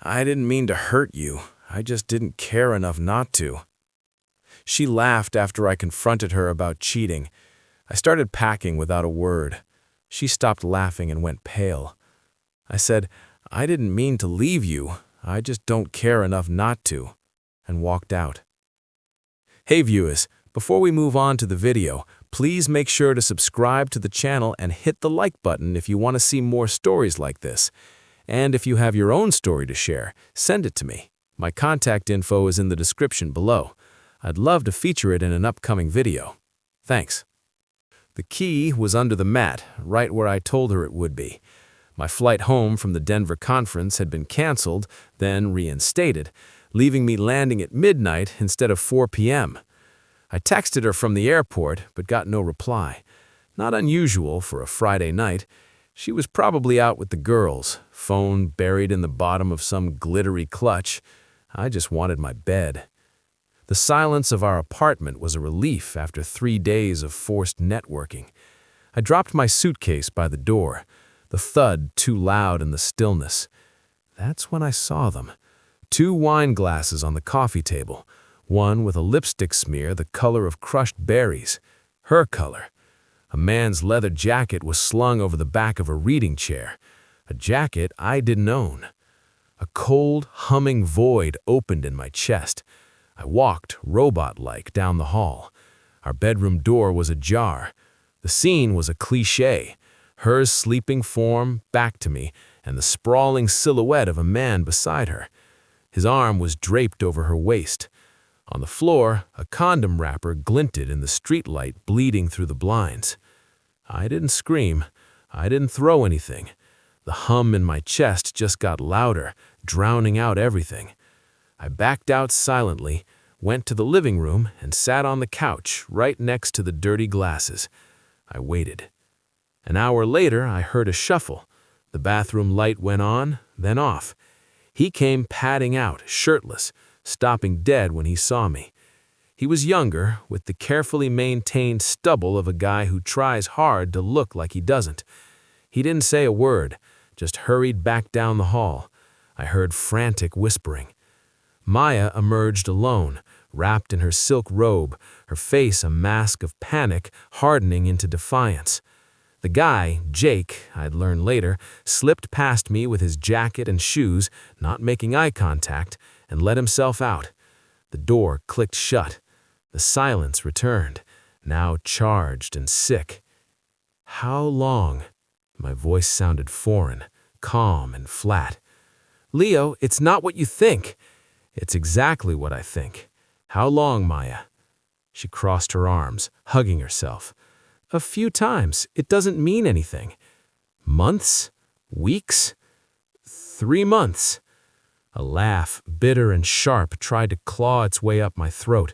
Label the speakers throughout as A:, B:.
A: I didn't mean to hurt you. I just didn't care enough not to." She laughed after I confronted her about cheating. I started packing without a word. She stopped laughing and went pale. I said, "I didn't mean to leave you. I just don't care enough not to," and walked out. Hey viewers, before we move on to the video, please make sure to subscribe to the channel and hit the like button if you want to see more stories like this. And if you have your own story to share, send it to me. My contact info is in the description below. I'd love to feature it in an upcoming video. Thanks. The key was under the mat, right where I told her it would be. My flight home from the Denver conference had been canceled, then reinstated, leaving me landing at midnight instead of 4 p.m. I texted her from the airport, but got no reply. Not unusual for a Friday night. She was probably out with the girls, phone buried in the bottom of some glittery clutch. I just wanted my bed. The silence of our apartment was a relief after 3 days of forced networking. I dropped my suitcase by the door, the thud too loud in the stillness. That's when I saw them. 2 wine glasses on the coffee table, one with a lipstick smear the color of crushed berries, her color. A man's leather jacket was slung over the back of a reading chair, a jacket I didn't own. A cold, humming void opened in my chest. I walked, robot-like, down the hall. Our bedroom door was ajar. The scene was a cliché. Hers sleeping form, back to me, and the sprawling silhouette of a man beside her. His arm was draped over her waist. On the floor, a condom wrapper glinted in the streetlight bleeding through the blinds. I didn't scream. I didn't throw anything. The hum in my chest just got louder, drowning out everything. I backed out silently, went to the living room, and sat on the couch right next to the dirty glasses. I waited. An hour later, I heard a shuffle. The bathroom light went on, then off. He came padding out, shirtless, stopping dead when he saw me. He was younger, with the carefully maintained stubble of a guy who tries hard to look like he doesn't. He didn't say a word, just hurried back down the hall. I heard frantic whispering. Maya emerged alone, wrapped in her silk robe, her face a mask of panic hardening into defiance. The guy, Jake, I'd learn later, slipped past me with his jacket and shoes, not making eye contact, and let himself out. The door clicked shut. The silence returned, now charged and sick. "How long?" My voice sounded foreign, calm and flat. "Leo, it's not what you think." "It's exactly what I think. How long, Maya?" She crossed her arms, hugging herself. "A few times. It doesn't mean anything." "Months? Weeks?" 3 months. A laugh, bitter and sharp, tried to claw its way up my throat.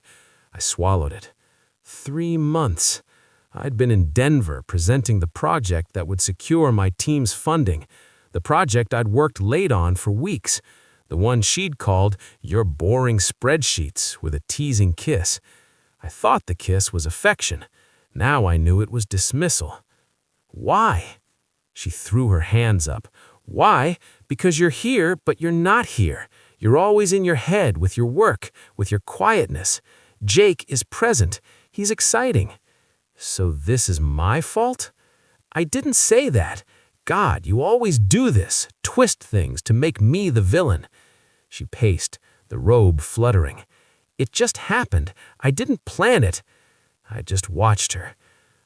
A: I swallowed it. 3 months. I'd been in Denver presenting the project that would secure my team's funding, the project I'd worked late on for weeks, the one she'd called "your boring spreadsheets" with a teasing kiss. I thought the kiss was affection. Now I knew it was dismissal. "Why?" She threw her hands up. "Why? Because you're here, but you're not here. You're always in your head with your work, with your quietness. Jake is present. He's exciting." "So this is my fault?" "I didn't say that. God, you always do this, twist things to make me the villain." She paced, the robe fluttering. "It just happened. I didn't plan it." I just watched her.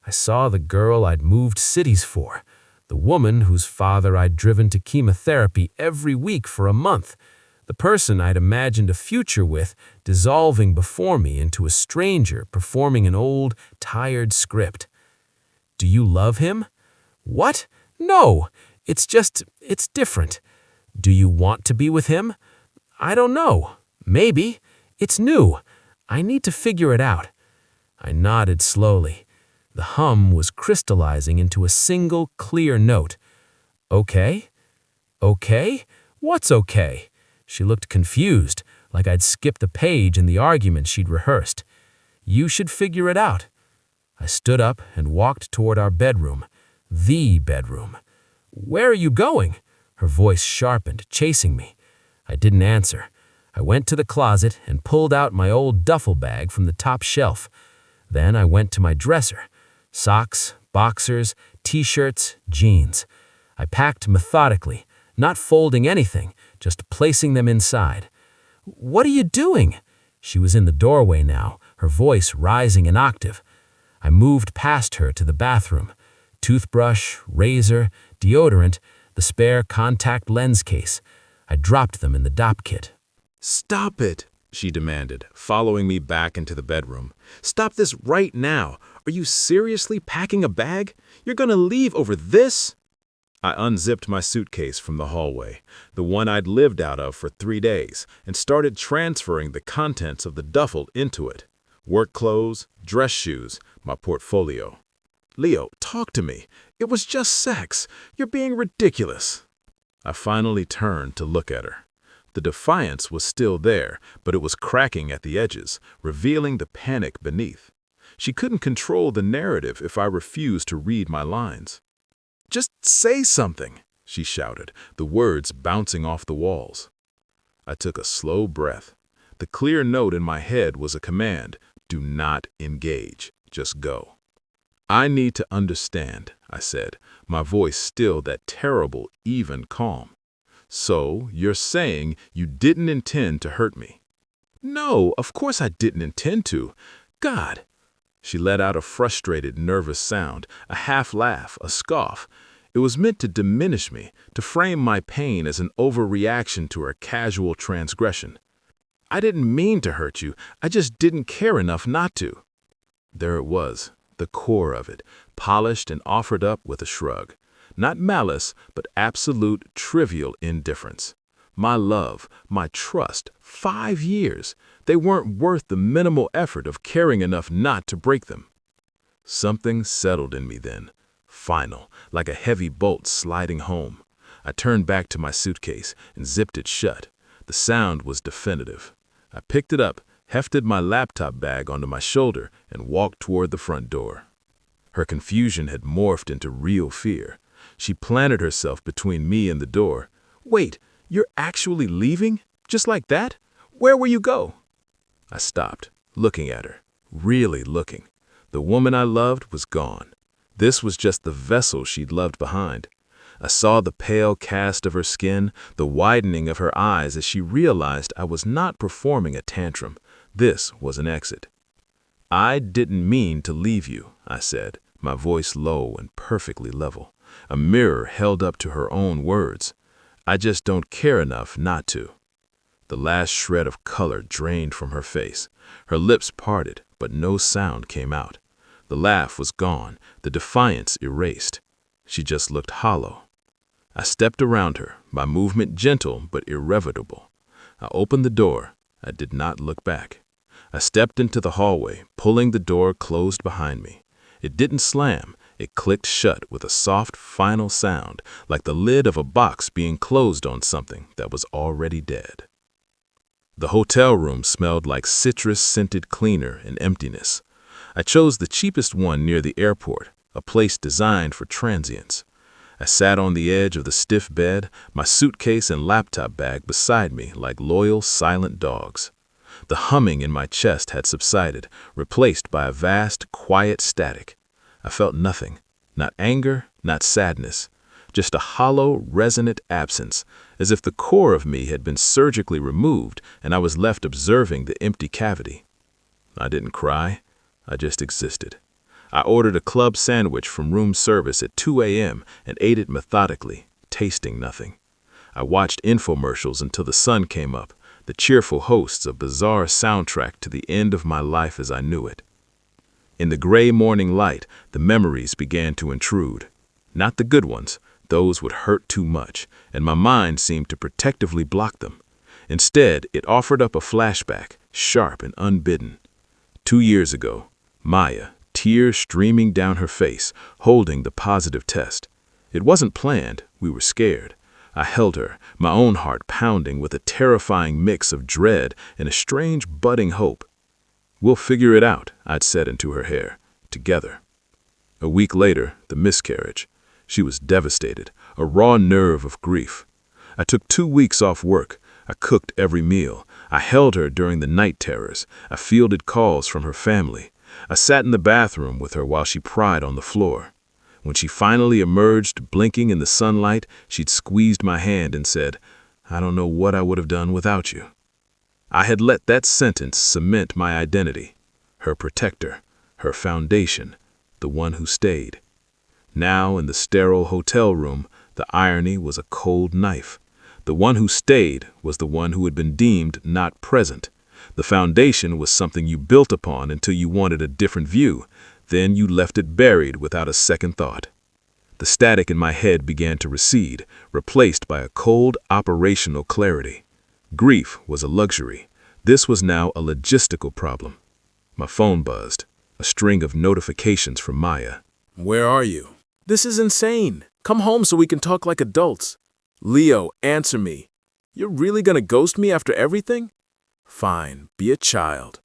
A: I saw the girl I'd moved cities for, the woman whose father I'd driven to chemotherapy every week for a month, the person I'd imagined a future with dissolving before me into a stranger performing an old, tired script. "Do you love him?" "What? No. It's different." "Do you want to be with him?" "I don't know. Maybe. It's new. I need to figure it out." I nodded slowly. The hum was crystallizing into a single, clear note. "Okay? Okay? What's okay?" She looked confused, like I'd skipped a page in the argument she'd rehearsed. "You should figure it out." I stood up and walked toward our bedroom. The bedroom. "Where are you going?" Her voice sharpened, chasing me.
B: I didn't answer. I went to the closet and pulled out my old duffel bag from the top shelf. Then I went to my dresser. Socks, boxers, t-shirts, jeans. I packed methodically, not folding anything, just placing them inside. "What are you doing?" She was in the doorway now, her voice rising an octave. I moved past her to the bathroom. Toothbrush, razor, deodorant, the spare contact lens case. I dropped them in the DOP kit.
A: "Stop it," she demanded, following me back into the bedroom. "Stop this right now. Are you seriously packing a bag? You're gonna leave over this?" I unzipped my suitcase from the hallway, the one I'd lived out of for 3 days, and started transferring the contents of the duffel into it. Work clothes, dress shoes, my portfolio. "Leo, talk to me. It was just sex. You're being ridiculous." I finally turned to look at her. The defiance was still there, but it was cracking at the edges, revealing the panic beneath. She couldn't control the narrative if I refused to read my lines. "Just say something," she shouted, the words bouncing off the walls. I took a slow breath. The clear note in my head was a command: do not engage, just go. "I need to understand," I said, my voice still that terrible, even calm. "So, you're saying you didn't intend to hurt me?" "No, of course I didn't intend to. God." She let out a frustrated, nervous sound, a half laugh, a scoff. It was meant to diminish me, to frame my pain as an overreaction to her casual transgression. "I didn't mean to hurt you, I just didn't care enough not to." There it was, the core of it, polished and offered up with a shrug. Not malice, but absolute, trivial indifference. My love, my trust, 5 years, they weren't worth the minimal effort of caring enough not to break them. Something settled in me then, final, like a heavy bolt sliding home. I turned back to my suitcase and zipped it shut. The sound was definitive. I picked it up, hefted my laptop bag onto my shoulder, and walked toward the front door. Her confusion had morphed into real fear. She planted herself between me and the door. "Wait, you're actually leaving? Just like that? Where will you go?" I stopped, looking at her, really looking. The woman I loved was gone. This was just the vessel she'd left behind. I saw the pale cast of her skin, the widening of her eyes as she realized I was not performing a tantrum. This was an exit. "I didn't mean to leave you," I said, my voice low and perfectly level, a mirror held up to her own words. "I just don't care enough not to." The last shred of color drained from her face. Her lips parted, but no sound came out. The laugh was gone, the defiance erased. She just looked hollow. I stepped around her, my movement gentle but irrevocable. I opened the door. I did not look back. I stepped into the hallway, pulling the door closed behind me. It didn't slam. It clicked shut with a soft, final sound, like the lid of a box being closed on something that was already dead. The hotel room smelled like citrus-scented cleaner and emptiness. I chose the cheapest one near the airport, a place designed for transients. I sat on the edge of the stiff bed, my suitcase and laptop bag beside me like loyal, silent dogs. The humming in my chest had subsided, replaced by a vast, quiet static. I felt nothing, not anger, not sadness, just a hollow, resonant absence, as if the core of me had been surgically removed and I was left observing the empty cavity. I didn't cry, I just existed. I ordered a club sandwich from room service at 2 a.m. and ate it methodically, tasting nothing. I watched infomercials until the sun came up, the cheerful hosts a bizarre soundtrack to the end of my life as I knew it. In the gray morning light, the memories began to intrude. Not the good ones, those would hurt too much, and my mind seemed to protectively block them. Instead, it offered up a flashback, sharp and unbidden. 2 years ago, Maya, tears streaming down her face, holding the positive test. It wasn't planned, we were scared. I held her, my own heart pounding with a terrifying mix of dread and a strange budding hope. "We'll figure it out," I'd said into her hair, "together." A week later, the miscarriage. She was devastated, a raw nerve of grief. I took 2 weeks off work.
C: I cooked every meal. I held her during the night terrors. I fielded calls from her family. I sat in the bathroom with her while she cried on the floor. When she finally emerged, blinking in the sunlight, she'd squeezed my hand and said, "I don't know what I would have done without you." I had let that sentence cement my identity. Her protector, her foundation, the one who stayed. Now, in the sterile hotel room, the irony was a cold knife. The one who stayed was the one who had been deemed not present. The foundation was something you built upon until you wanted a different view. Then you left it buried without a second thought. The static in my head began to recede, replaced by a cold, operational clarity. Grief was a luxury. This was now a logistical problem. My phone buzzed, a string of notifications from Maya.
A: Where are you? This is insane. Come home so we can talk like adults. Leo, answer me. You're really gonna ghost me after everything? Fine, be a child.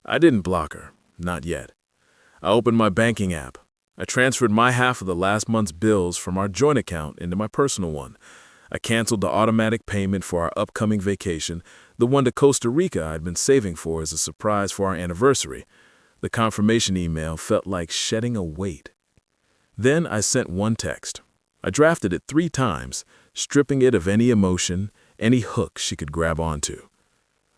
A: I didn't block her, not yet. I opened my banking app. I transferred my half of the last month's bills from our joint account into my personal one. I canceled the automatic payment for our upcoming vacation, the one to Costa Rica I'd been saving for as a surprise for our anniversary. The confirmation email felt like shedding a weight. Then I sent one text. I drafted it 3 times, stripping it of any emotion, any hook she could grab onto.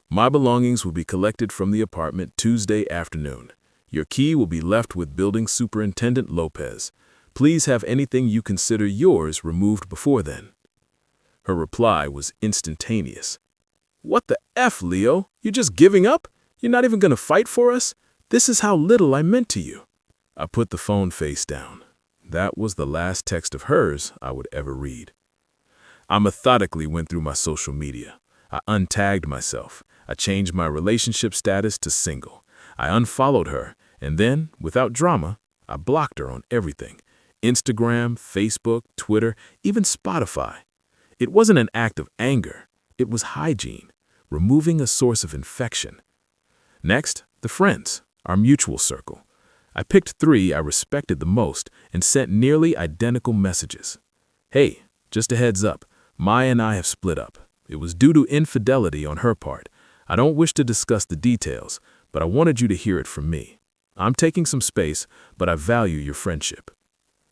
A: My belongings will be collected from the apartment Tuesday afternoon. Your key will be left with Building Superintendent Lopez. Please have anything you consider yours removed before then. Her reply was instantaneous. What the F, Leo? You're just giving up? You're not even going to fight for us? This is how little I meant to you. I put the phone face down. That was the last text of hers I would ever read. I methodically went through my social media. I untagged myself. I changed my relationship status to single. I unfollowed her, and then, without drama, I blocked her on everything. Instagram, Facebook, Twitter, even Spotify. It wasn't an act of anger. It was hygiene, removing a source of infection. Next, the friends, our mutual circle. I picked 3 I respected the most and sent nearly identical messages. Hey, just a heads up, Maya and I have split up. It was due to infidelity on her part. I don't wish to discuss the details, but I wanted you to hear it from me. I'm taking some space, but I value your friendship.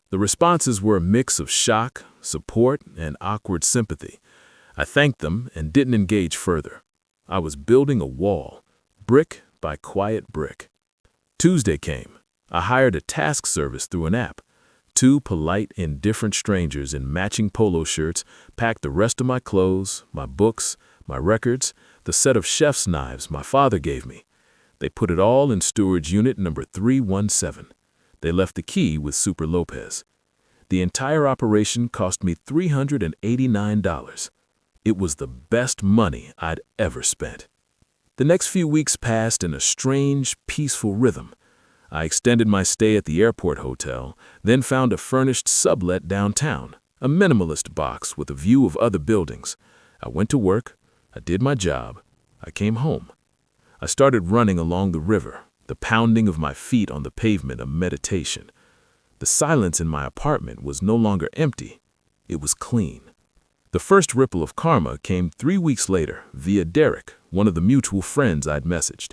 A: The responses were a mix of shock, support, and awkward sympathy. I thanked them and didn't engage further. I was building a wall, brick by quiet brick. Tuesday came. I hired a task service through an app. 2 polite, indifferent strangers in matching polo shirts packed the rest of my clothes, my books, my records, the set of chef's knives my father gave me. They put it all in storage unit number 317. They left the key with Super Lopez. The entire operation cost me $389. It was the best money I'd ever spent. The next few weeks passed in a strange, peaceful rhythm. I extended my stay at the airport hotel, then found a furnished sublet downtown, a minimalist box with a view of other buildings. I went to work. I did my job. I came home. I started running along the river, the pounding of my feet on the pavement a meditation. The silence in my apartment was no longer empty. It was clean. The first ripple of karma came 3 weeks later via Derek, one of the mutual friends I'd messaged.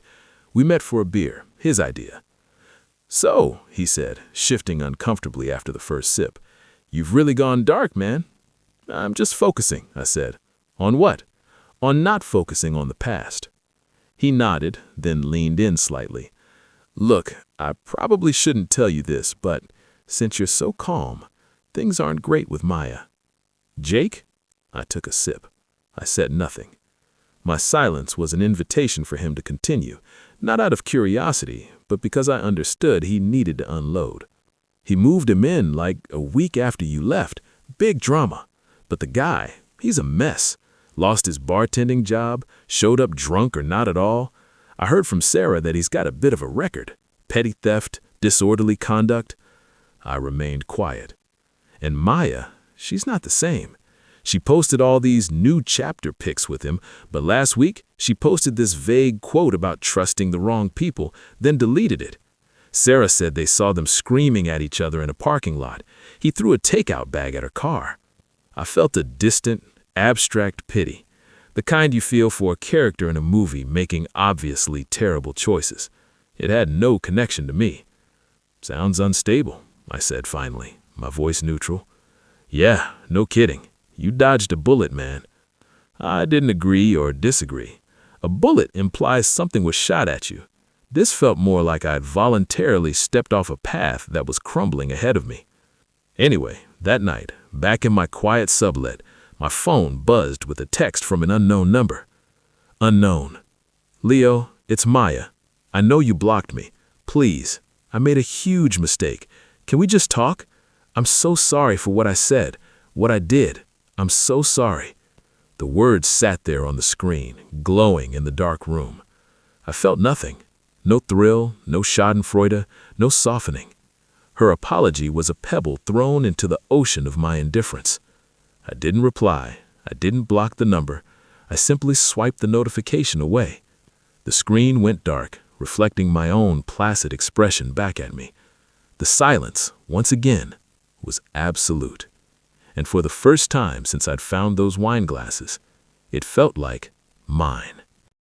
A: We met for a beer, his idea. "So," he said, shifting uncomfortably after the first sip, "you've really gone dark, man." "I'm just focusing," I said. "On what?" "On not focusing on the past." He nodded, then leaned in slightly. "Look, I probably shouldn't tell you this, but since you're so calm, things aren't great with Maya." "Jake?" I took a sip. I said nothing. My silence was an invitation for him to continue, not out of curiosity, but because I understood he needed to unload. "He moved him in like a week after you left. Big drama. But the guy, he's a mess. Lost his bartending job, showed up drunk or not at all. I heard from Sarah that he's got a bit of a record. Petty theft, disorderly conduct." I remained quiet. And Maya, she's not the same. She posted all these new chapter pics with him, but last week she posted this vague quote about trusting the wrong people, then deleted it. Sarah said they saw them screaming at each other in a parking lot. He threw a takeout bag at her car. I felt a distant, abstract pity.
C: The kind you feel for a character in a movie making obviously terrible choices. It had no connection to me. "Sounds unstable," I said finally, my voice neutral. "Yeah, no kidding. You dodged a bullet, man." I didn't agree or disagree. A bullet implies something was shot at you. This felt more like I'd voluntarily stepped off a path that was crumbling ahead of me. Anyway, that night, back in my quiet sublet, my phone buzzed with a text from an unknown number. Unknown. "Leo, it's Maya. I know you blocked me. Please, I made a huge mistake. Can we just talk? I'm so sorry for what I said, what I did. I'm so sorry." The words sat there on the screen, glowing in the dark room. I felt nothing. No thrill, no schadenfreude, no softening. Her apology was a pebble thrown into the ocean of my indifference. I didn't reply. I didn't block the number. I simply swiped the notification away. The screen went dark, reflecting my own placid expression back at me. The silence, once again, was absolute. And for the first time since I'd found those wine glasses, it felt like mine.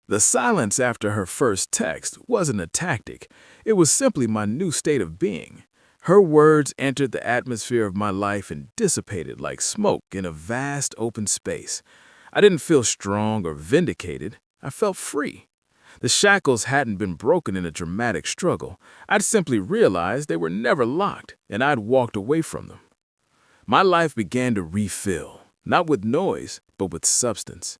A: The silence after her first text wasn't a tactic. It was simply my new state of being. Her words entered the atmosphere of my life and dissipated like smoke in a vast open space. I didn't feel strong or vindicated. I felt free. The shackles hadn't been broken in a dramatic struggle. I'd simply realized they were never locked, and I'd walked away from them. My life began to refill, not with noise, but with substance.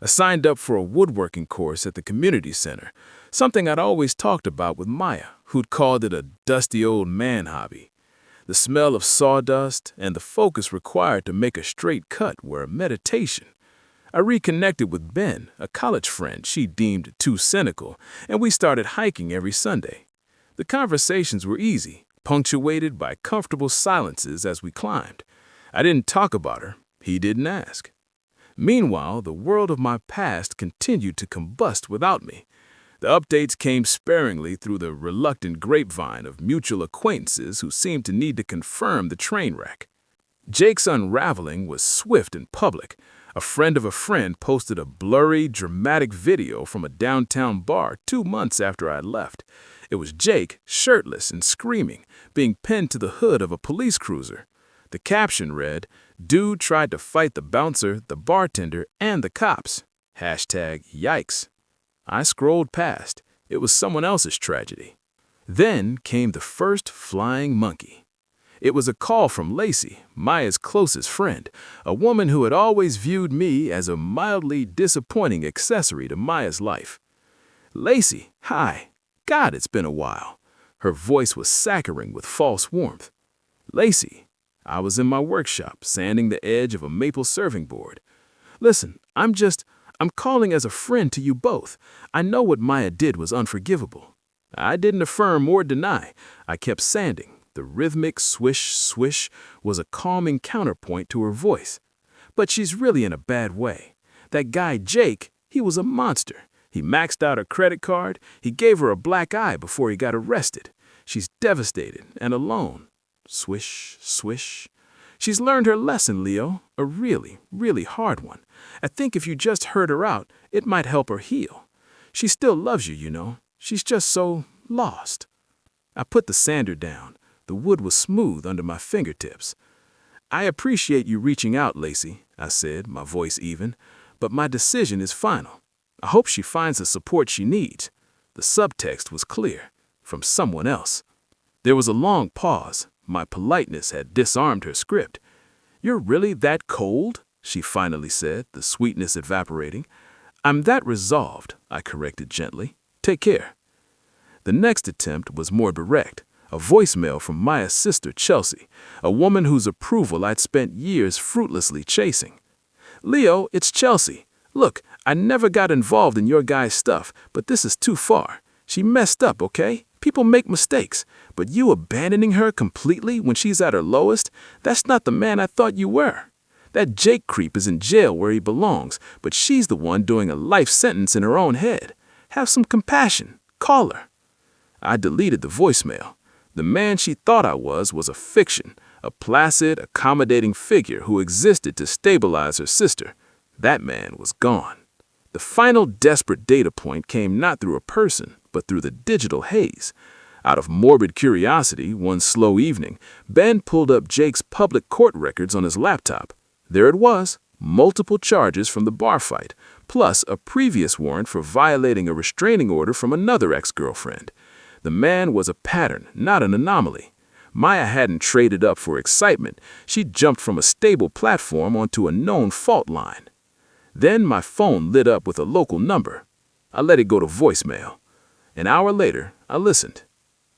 A: I signed up for a woodworking course at the community center, something I'd always talked about with Maya, who'd called it a dusty old man hobby. The smell of sawdust and the focus required to make a straight cut were a meditation. I reconnected with Ben, a college friend she deemed too cynical, and we started hiking every Sunday. The conversations were easy, punctuated by comfortable silences as we climbed. I didn't talk about her. He didn't ask. Meanwhile, the world of my past continued to combust without me. The updates came sparingly through the reluctant grapevine of mutual acquaintances who seemed to need to confirm the train wreck. Jake's unraveling was swift and public. A friend of a friend posted a blurry, dramatic video from a downtown bar 2 months after I left. It was Jake, shirtless and screaming, being pinned to the hood of a police cruiser. The caption read, "Dude tried to fight the bouncer, the bartender, and the cops. #yikes. I scrolled past. It was someone else's tragedy. Then came the first flying monkey. It was a call from Lacey, Maya's closest friend, a woman who had always viewed me as a mildly disappointing accessory to Maya's life. "Lacey, hi. God, it's been a while." Her voice was saccharine with false warmth. "Lacey, I was in my workshop, sanding the edge of a maple serving board. Listen, I'm calling as a friend to you both. I know what Maya did was unforgivable." I didn't affirm or deny. I kept sanding. The rhythmic swish, swish was a calming counterpoint to her voice. "But she's really in a bad way. That guy Jake, he was a monster. He maxed out her credit card. He gave her a black eye before he got arrested. She's devastated and alone." Swish, swish. "She's learned her lesson, Leo, a really, really hard one. I think if you just heard her out, it might help her heal. She still loves you, you know. She's just so lost." I put the sander down. The wood was smooth under my fingertips. "I appreciate you reaching out, Lacey," I said, my voice even, "but my decision is final. I hope she finds the support she needs." The subtext was clear, from someone else. There was a long pause. My politeness had disarmed her script. "You're really that cold?" she finally said, the sweetness evaporating. "I'm that resolved," I corrected gently. "Take care." The next attempt was more direct. A voicemail from Maya's sister, Chelsea, a woman whose approval I'd spent years fruitlessly chasing. "Leo, it's Chelsea. Look, I never got involved in your guy's stuff, but this is too far. She messed up, okay? People make mistakes, but you abandoning her completely when she's at her lowest, that's not the man I thought you were. That Jake creep is in jail where he belongs, but she's the one doing a life sentence in her own head. Have some compassion. Call her." I deleted the voicemail. The man she thought I was a fiction, a placid, accommodating figure who existed to stabilize her sister. That man was gone.
C: The final desperate data point came not through a person, but through the digital haze. Out of morbid curiosity, one slow evening, Ben pulled up Jake's public court records on his laptop. There it was, multiple charges from the bar fight, plus a previous warrant for violating a restraining order from another ex-girlfriend. The man was a pattern, not an anomaly. Maya hadn't traded up for excitement. She jumped from a stable platform onto a known fault line. Then my phone lit up with a local number. I let it go to voicemail. An hour later, I listened.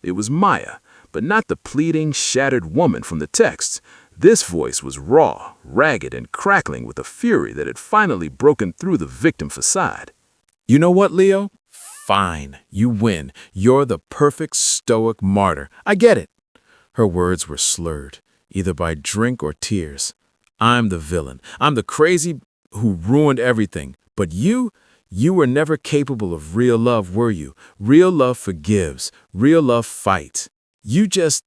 C: It was Maya, but not the pleading, shattered woman from the texts. This voice was raw, ragged, and crackling with a fury that had finally broken through the victim facade.
A: You know what, Leo? Fine, you win. You're the perfect stoic martyr. I get it. Her words were slurred, either by drink or tears. I'm the villain. I'm the crazy who ruined everything. But you were never capable of real love, were you? Real love forgives. Real love fights. You just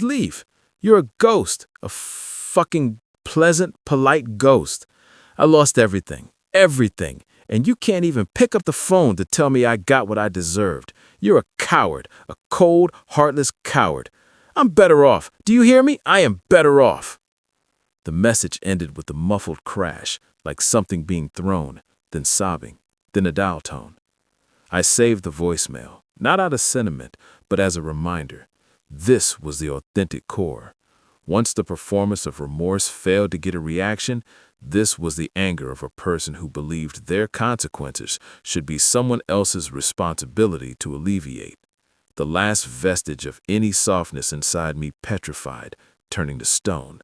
A: leave. You're a ghost. A fucking pleasant, polite ghost. I lost everything. Everything. And you can't even pick up the phone to tell me I got what I deserved. You're a coward. A cold, heartless coward. I'm better off. Do you hear me? I am better off. The message ended with a muffled crash, like something being thrown, then sobbing, then a dial tone. I saved the voicemail, not out of sentiment, but as a reminder. This was the authentic core. Once the performance of remorse failed to get a reaction, this was the anger of a person who believed their consequences should be someone else's responsibility to alleviate. The last vestige of any softness inside me petrified, turning to stone.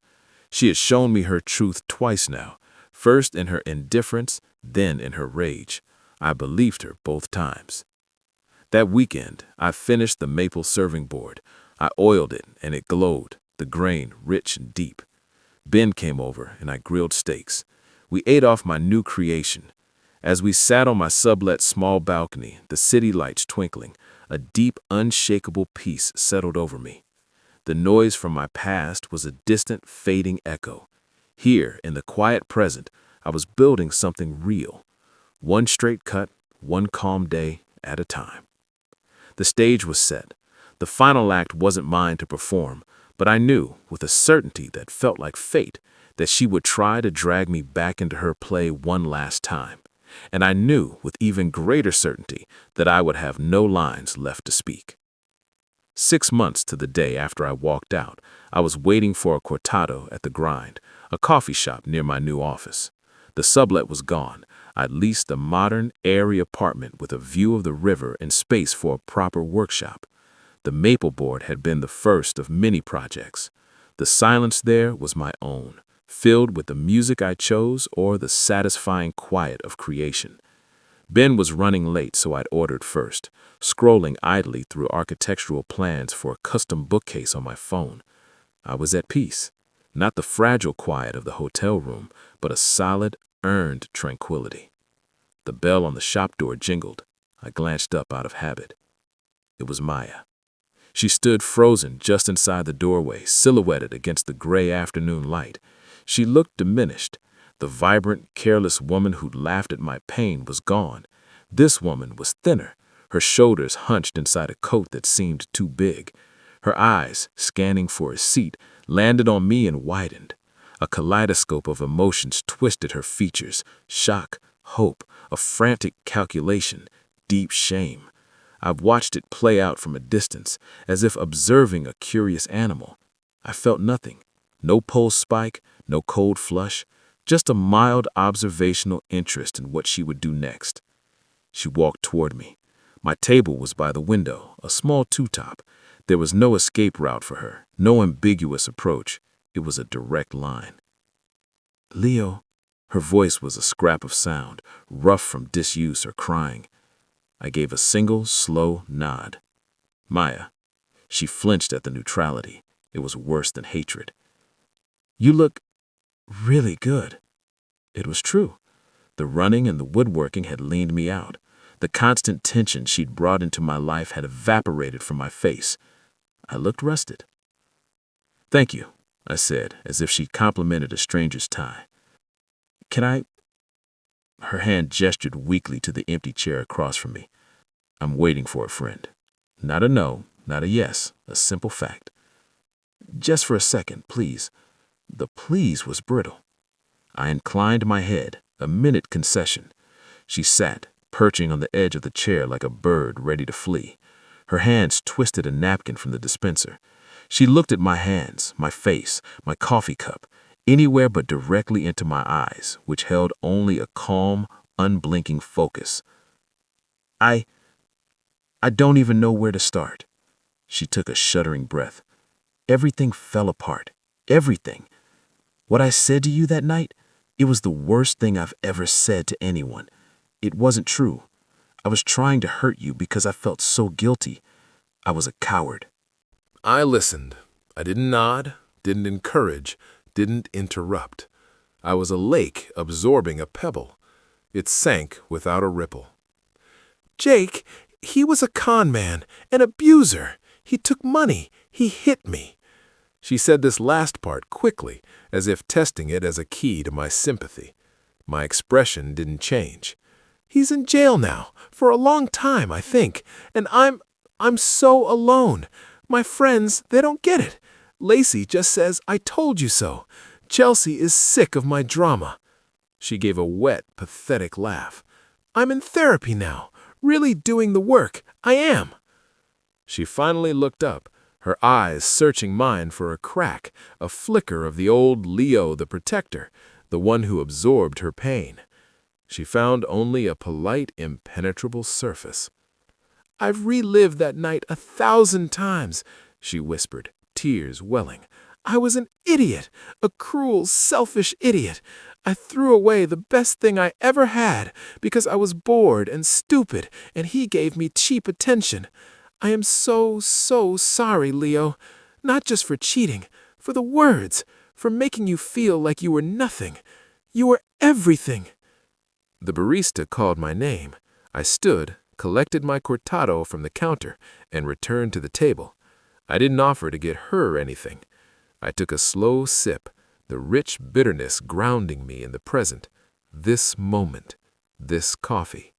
A: She had shown me her truth twice now, first in her indifference, then in her rage. I believed her both times. That weekend, I finished the maple serving board. I oiled it, and it glowed, the grain rich and deep. Ben came over, and I grilled steaks. We ate off my new creation. As we sat on my sublet small balcony, the city lights twinkling, a deep, unshakable peace settled over me. The noise from my past was a distant, fading echo. Here, in the quiet present, I was building something real. One straight cut, one calm day at a time. The stage was set. The final act wasn't mine to perform, but I knew, with a certainty that felt like fate, that she would try to drag me back into her play one last time. And I knew, with even greater certainty, that I would have no lines left to speak. 6 months to the day after I walked out, I was waiting for a cortado at the Grind, a coffee shop near my new office. The sublet was gone. I'd leased a modern, airy apartment with a view of the river and space for a proper workshop. The maple board had been the first of many projects. The silence there was my own, filled with the music I chose or the satisfying quiet of creation. Ben was running late, so I'd ordered first, scrolling idly through architectural plans for a custom bookcase on my phone. I was at peace, not the fragile quiet of the hotel room, but a solid, earned tranquility. The bell on the shop door jingled. I glanced up out of habit. It was Maya. She stood frozen just inside the doorway, silhouetted against the gray afternoon light. She looked diminished. The vibrant, careless woman who'd laughed at my pain was gone. This woman was thinner, her shoulders hunched inside a coat that seemed too big. Her eyes, scanning for a seat, landed on me and widened. A kaleidoscope of emotions twisted her features: shock, hope, a frantic calculation, deep shame. I've watched it play out from a distance, as if observing a curious animal. I felt nothing. No pulse spike, no cold flush, just a mild observational interest in what she would do next. She walked toward me. My table was by the window, a small two-top. There was no escape route for her, no ambiguous approach. It was a direct line. "Leo." Her voice was a scrap of sound, rough from disuse or crying. I gave a single, slow nod. "Maya." She flinched at the neutrality. It was worse than hatred. "You look really good." It was true. The running and the woodworking had leaned me out. The constant tension she'd brought into my life had evaporated from my face. I looked rested. "Thank you," I said, as if she complimented a stranger's tie. "Can I
C: Her hand gestured weakly to the empty chair across from me. I'm waiting for a friend. Not a no, not a yes, a simple fact. Just for a second, please. The please was brittle. I inclined my head, a minute concession. She sat, perching on the edge of the chair like a bird ready to flee. Her hands twisted a napkin from the dispenser. She looked at my hands, my face, my coffee cup, anywhere but directly into my eyes, which held only a calm, unblinking focus. I don't even know where to start. She took a shuddering breath. Everything fell apart. Everything. What I said to you that night, it was the worst thing I've ever said to anyone. It wasn't true. I was trying to hurt you because I felt so guilty. I was a coward.
A: I listened. I didn't nod, didn't encourage, didn't interrupt. I was a lake absorbing a pebble. It sank without a ripple. Jake, he was a con man, an abuser. He took money. He hit me. She said this last part quickly, as if testing it as a key to my sympathy. My expression didn't change. He's in jail now, for a long time, I think, and I'm so alone. My friends, they don't get it. Lacey just says, I told you so. Chelsea is sick of my drama. She gave a wet, pathetic laugh. I'm in therapy now, really doing the work. I am. She finally looked up, her eyes searching mine for a crack, a flicker of the old Leo the protector, the one who absorbed her pain. She found only a polite, impenetrable surface. I've relived that night 1,000 times, she whispered, tears welling. I was an idiot, a cruel, selfish idiot. I threw away the best thing I ever had because I was bored and stupid, and he gave me cheap attention. I am so sorry, Leo. Not just for cheating, for the words, for making you feel like you were nothing. You were everything. The barista called my name. I stood, collected my cortado from the counter, and returned to the table. I didn't offer to get her anything. I took a slow sip, the rich bitterness grounding me in the present, this moment, this coffee.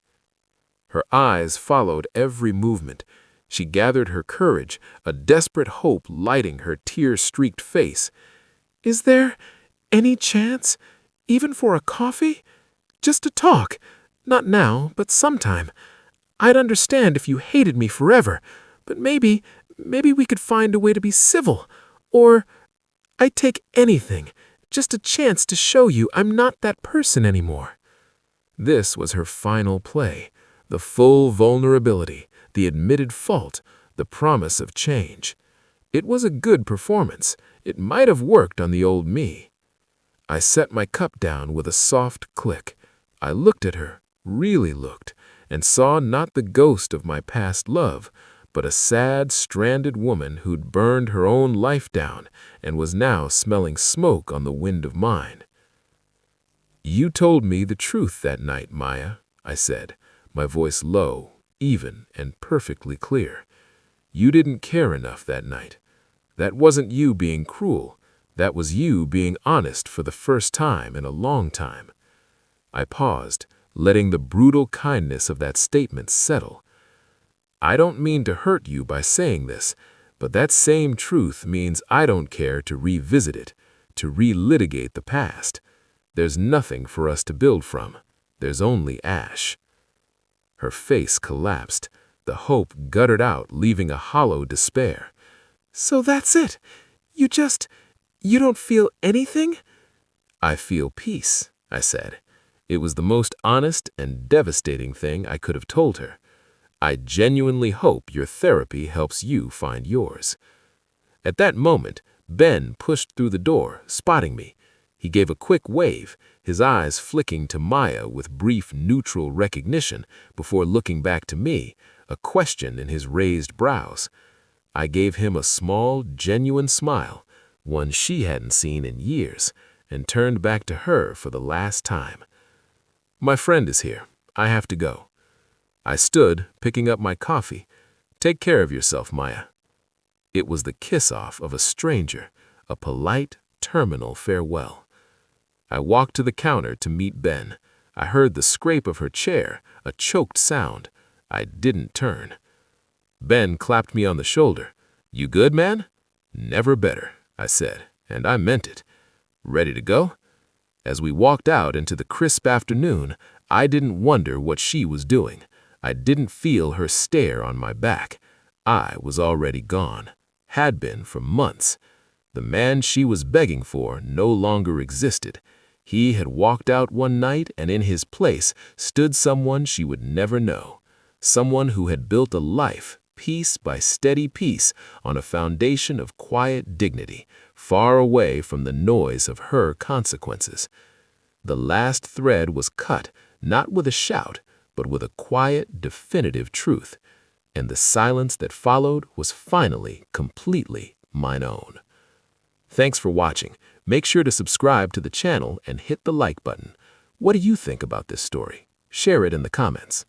A: Her eyes followed every movement. She gathered her courage, a desperate hope lighting her tear-streaked face. Is there any chance, even for a coffee? Just to talk. Not now, but sometime. I'd understand if you hated me forever, but maybe we could find a way to be civil. Or I'd take anything, just a chance to show you I'm not that person anymore. This was her final play, the full vulnerability, the admitted fault, the promise of change. It was a good performance. It might have worked on the old me. I set my cup down with a soft click. I looked at her, really looked, and saw not the ghost of my past love, but a sad, stranded woman who'd burned her own life down and was now smelling smoke on the wind of mine. You told me the truth that night, Maya, I said, my voice low, even, and perfectly clear. You didn't care enough that night. That wasn't you being cruel. That was you being honest for the first time in a long time. I paused, letting the brutal kindness of that statement settle. I don't mean to hurt you by saying this, but that same truth means I don't care to revisit it, to relitigate the past. There's nothing for us to build from. There's only ash. Her face collapsed. The hope guttered out, leaving a hollow despair. So that's it? You don't feel anything? I feel peace, I said. It was the most honest and devastating thing I could have told her. I genuinely hope your therapy helps you find yours. At that moment, Ben pushed through the door, spotting me. He gave a quick wave, his eyes flicking to Maya with brief neutral recognition before looking back to me, a question in his raised brows. I gave him a small, genuine smile, one she hadn't seen in years, and turned back to her for the last time. My friend is here. I have to go. I stood, picking up my coffee. Take care of yourself, Maya. It was the kiss-off of a stranger, a polite, terminal farewell. I walked to the counter to meet Ben.
C: I heard the scrape of her chair, a choked sound. I didn't turn. Ben clapped me on the shoulder. "You good, man?" "Never better," I said, and I meant it. "Ready to go?" As we walked out into the crisp afternoon, I didn't wonder what she was doing. I didn't feel her stare on my back. I was already gone. Had been for months. The man she was begging for no longer existed. He had walked out one night, and in his place stood someone she would never know. Someone who had built a life, piece by steady piece, on a foundation of quiet dignity, far away from the noise of her consequences. The last thread was cut, not with a shout, but with a quiet, definitive truth. And the silence that followed was finally, completely mine own. Thanks for watching. Make sure to subscribe to the channel and hit the like button. What do you think about this story? Share it in the comments.